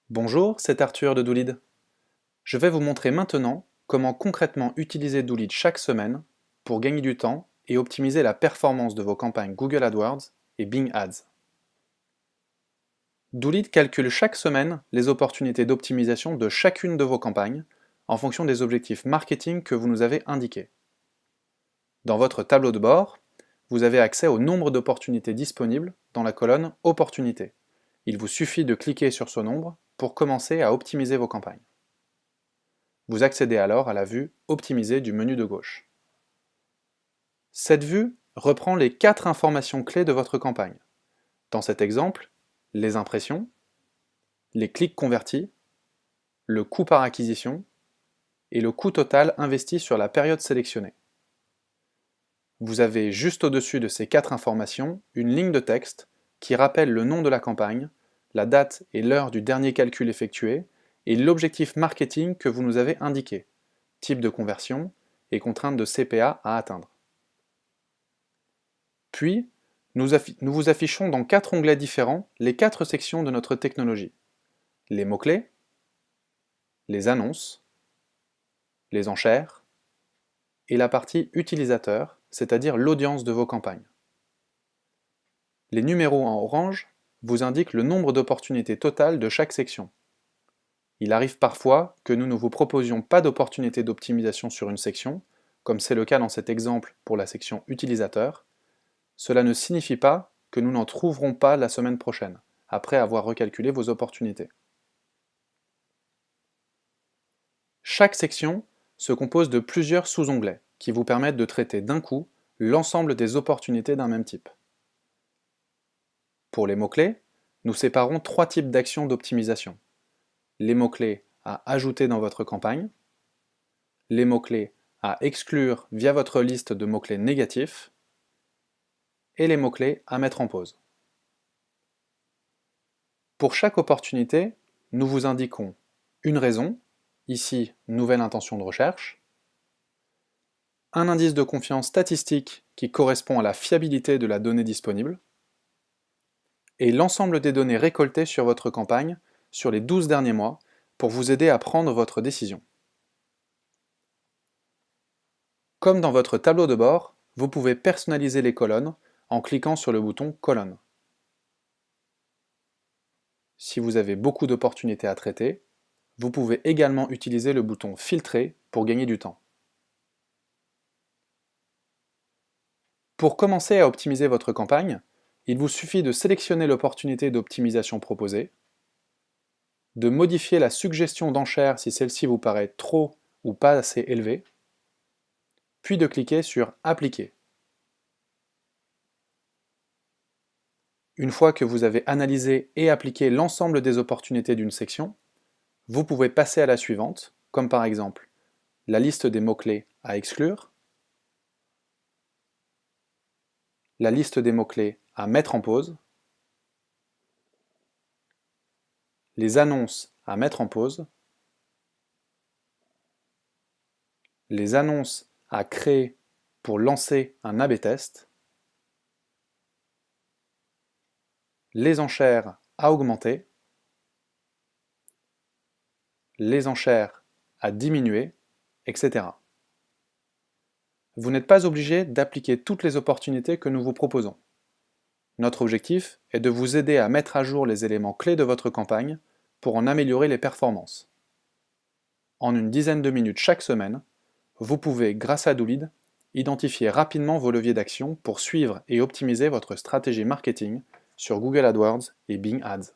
Bonjour, c'est Arthur de Doolid. Je vais vous montrer maintenant comment concrètement utiliser Doolid chaque semaine pour gagner du temps et optimiser la performance de vos campagnes Google AdWords et Bing Ads. Doolid calcule chaque semaine les opportunités d'optimisation de chacune de vos campagnes en fonction des objectifs marketing que vous nous avez indiqués. Dans votre tableau de bord, vous avez accès au nombre d'opportunités disponibles dans la colonne Opportunités. Il vous suffit de cliquer sur ce nombre pour commencer à optimiser vos campagnes. Vous accédez alors à la vue Optimiser du menu de gauche. Cette vue reprend les 4 informations clés de votre campagne. Dans cet exemple, les impressions, les clics convertis, le coût par acquisition et le coût total investi sur la période sélectionnée. Vous avez juste au-dessus de ces 4 informations une ligne de texte qui rappelle le nom de la campagne, la date et l'heure du dernier calcul effectué et l'objectif marketing que vous nous avez indiqué, type de conversion et contrainte de CPA à atteindre. Puis, nous vous affichons dans 4 onglets différents les 4 sections de notre technologie. Les mots-clés, les annonces, les enchères et la partie utilisateur, c'est-à-dire l'audience de vos campagnes. Les numéros en orange vous indiquent le nombre d'opportunités totales de chaque section. Il arrive parfois que nous ne vous proposions pas d'opportunité d'optimisation sur une section, comme c'est le cas dans cet exemple pour la section utilisateur. Cela ne signifie pas que nous n'en trouverons pas la semaine prochaine, après avoir recalculé vos opportunités. Chaque section se compose de plusieurs sous-onglets qui vous permettent de traiter d'un coup l'ensemble des opportunités d'un même type. Pour les mots-clés, nous séparons 3 types d'actions d'optimisation. Les mots-clés à ajouter dans votre campagne, les mots-clés à exclure via votre liste de mots-clés négatifs, et les mots-clés à mettre en pause. Pour chaque opportunité, nous vous indiquons une raison, ici nouvelle intention de recherche, un indice de confiance statistique qui correspond à la fiabilité de la donnée disponible, et l'ensemble des données récoltées sur votre campagne sur les 12 derniers mois pour vous aider à prendre votre décision. Comme dans votre tableau de bord, vous pouvez personnaliser les colonnes en cliquant sur le bouton Colonnes. Si vous avez beaucoup d'opportunités à traiter, vous pouvez également utiliser le bouton Filtrer pour gagner du temps. Pour commencer à optimiser votre campagne, il vous suffit de sélectionner l'opportunité d'optimisation proposée, de modifier la suggestion d'enchère si celle-ci vous paraît trop ou pas assez élevée, puis de cliquer sur Appliquer. Une fois que vous avez analysé et appliqué l'ensemble des opportunités d'une section, vous pouvez passer à la suivante, comme par exemple la liste des mots-clés à exclure, la liste des mots-clés à mettre en pause, les annonces à mettre en pause, les annonces à créer pour lancer un A/B test, les enchères à augmenter, les enchères à diminuer, etc. Vous n'êtes pas obligé d'appliquer toutes les opportunités que nous vous proposons. Notre objectif est de vous aider à mettre à jour les éléments clés de votre campagne pour en améliorer les performances. En une dizaine de minutes chaque semaine, vous pouvez, grâce à Doolid, identifier rapidement vos leviers d'action pour suivre et optimiser votre stratégie marketing sur Google AdWords et Bing Ads.